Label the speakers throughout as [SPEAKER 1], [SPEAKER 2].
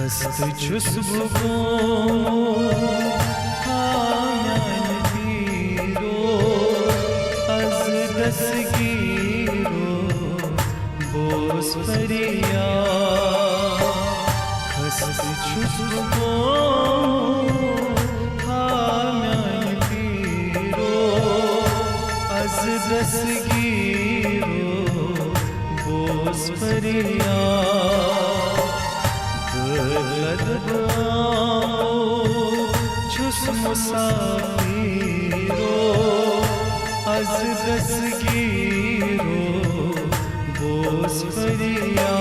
[SPEAKER 1] Hasta çusbuğu hayan piro az dasgiro boz fariya hasta çusbuğu hayan piro az dasgiro boz fariya छुस मुसाफिरो az दस्तगीरो Bose फरिया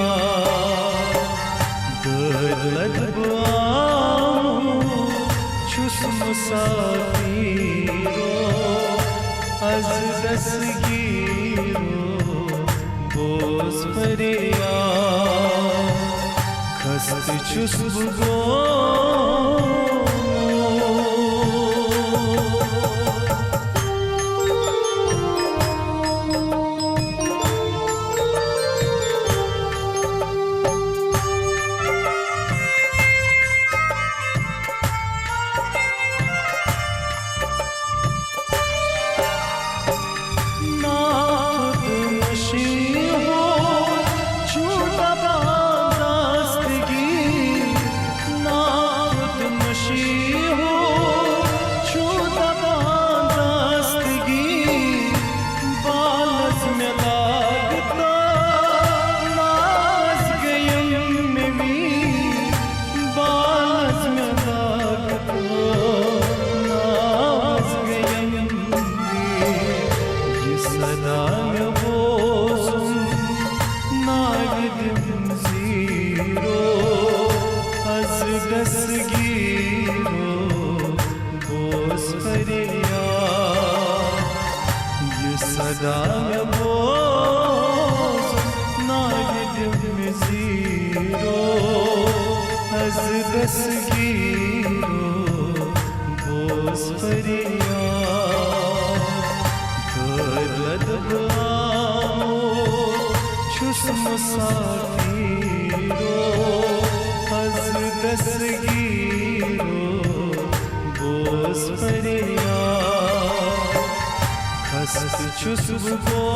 [SPEAKER 1] छुस मुसाफिरो az दस्तगीरो Bose फरिया Hasta çusbuğu Sadaya boz nagidim ziro az dasgiro boz fariya karlad bamo çus musafiro az dasgiro boz fariya Hasta çusbuğu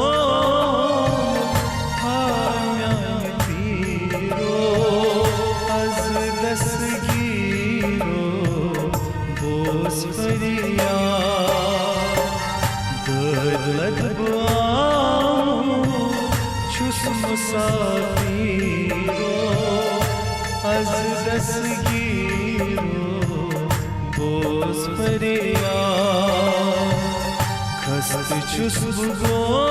[SPEAKER 1] hayan piro az dasgiro boz fariya dadlad bamo çus musafiro az dasgiro boz fariya Hasta çusbuğu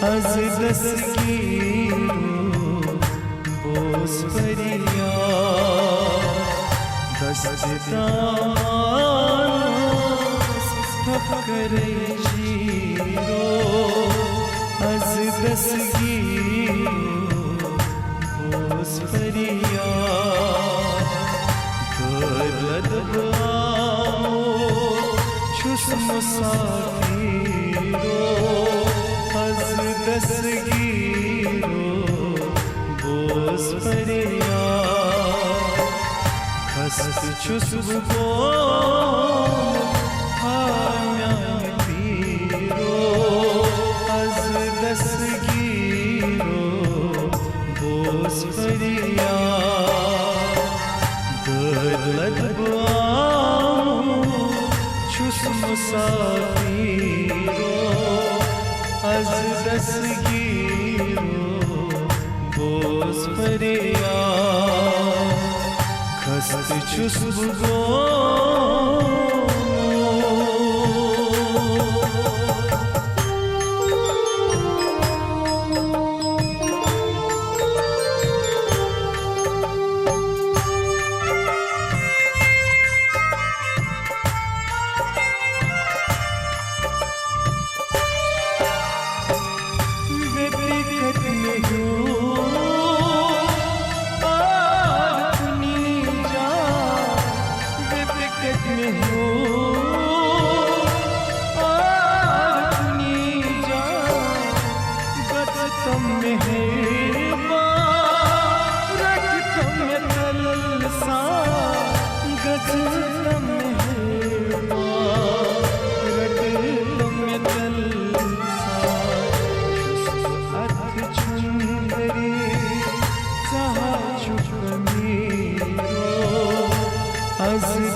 [SPEAKER 1] az dasgiro boz fariya dastanas kare jiro az dasgiro boz fariya karlad bamo çus musafiro az dasgiro boz fariya hasta çusbuğu hayan piro az dasgiro boz fariya çüs musafiro az destgiro boz feriya खस्त çüs bugo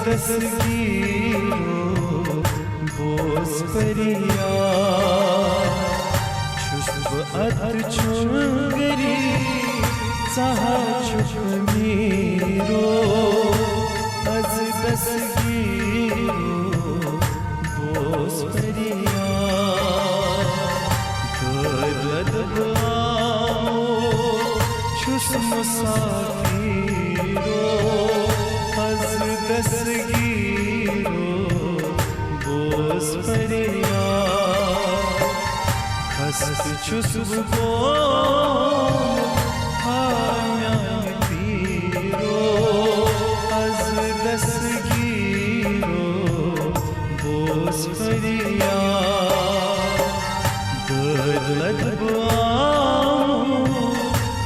[SPEAKER 1] दस्तगीरो Bose परिया चुस्ब अत चुंगरी सहा चुप Miro अज दस्तगीरो बोस परिया दर्द आओ चुस मुसाफिरो दस्तगीरो बोस परिया खस्त चुस बुगो हाम्या पीरो az destgiro बोस परिया दर्द आओ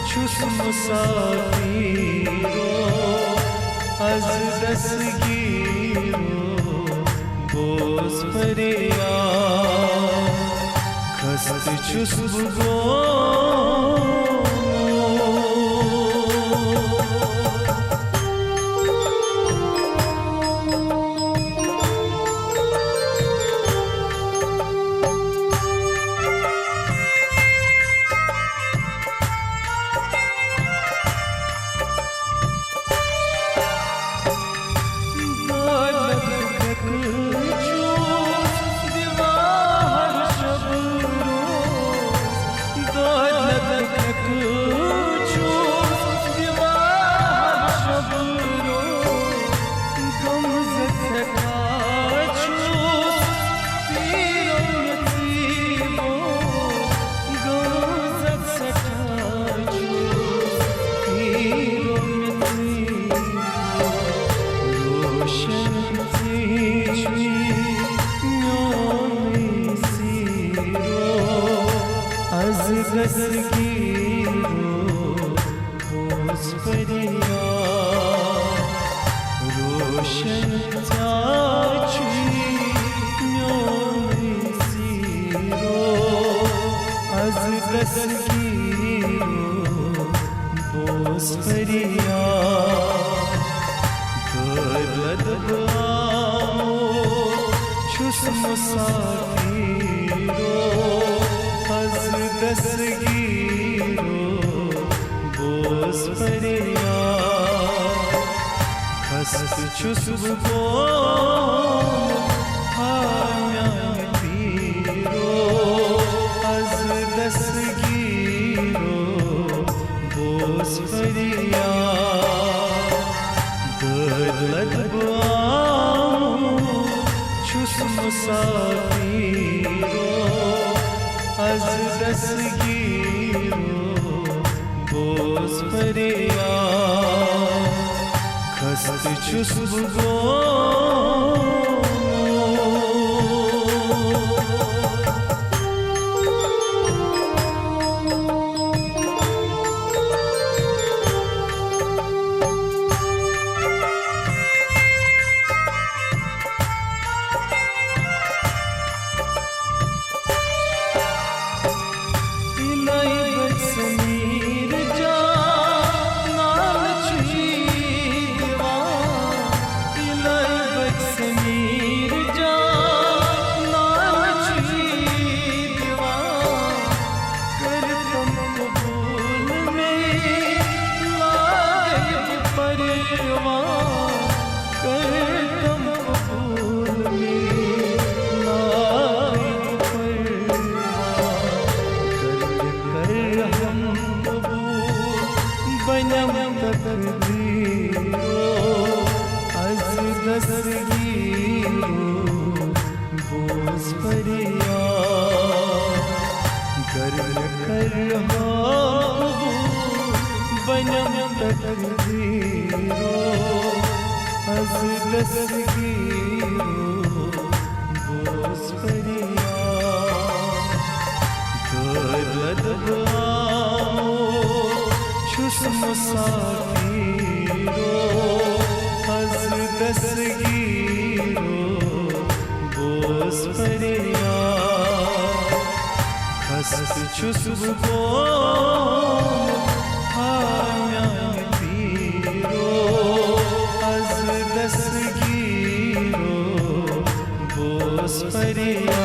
[SPEAKER 1] चुस मुसाफिरो az destgiro boz feriya खस्त çüs bugo दस्तगीरो बोस परिया रोशन चाची म्योनी सीरो az destgiro बोस परिया दर्द आओ चुस मुसाफिरो az destgiro boz feriya खस्त çüs bugo hamya piro az destgiro boz feriya dर्द आओ çüs musafiro az destgiro boz feriya खस्त çüs bugo
[SPEAKER 2] समीर जा नाल छी दीवान
[SPEAKER 1] दस्तगीरो बोस फरिया गर कर बनम तकदीरो अज दस्तगीरो बोस फरिया छुस मुसाफिरो अज दस्तगीरो बोस फरिया खस्त छुस गो हाम्यां तीरो अज दस्तगीरो बोस फरिया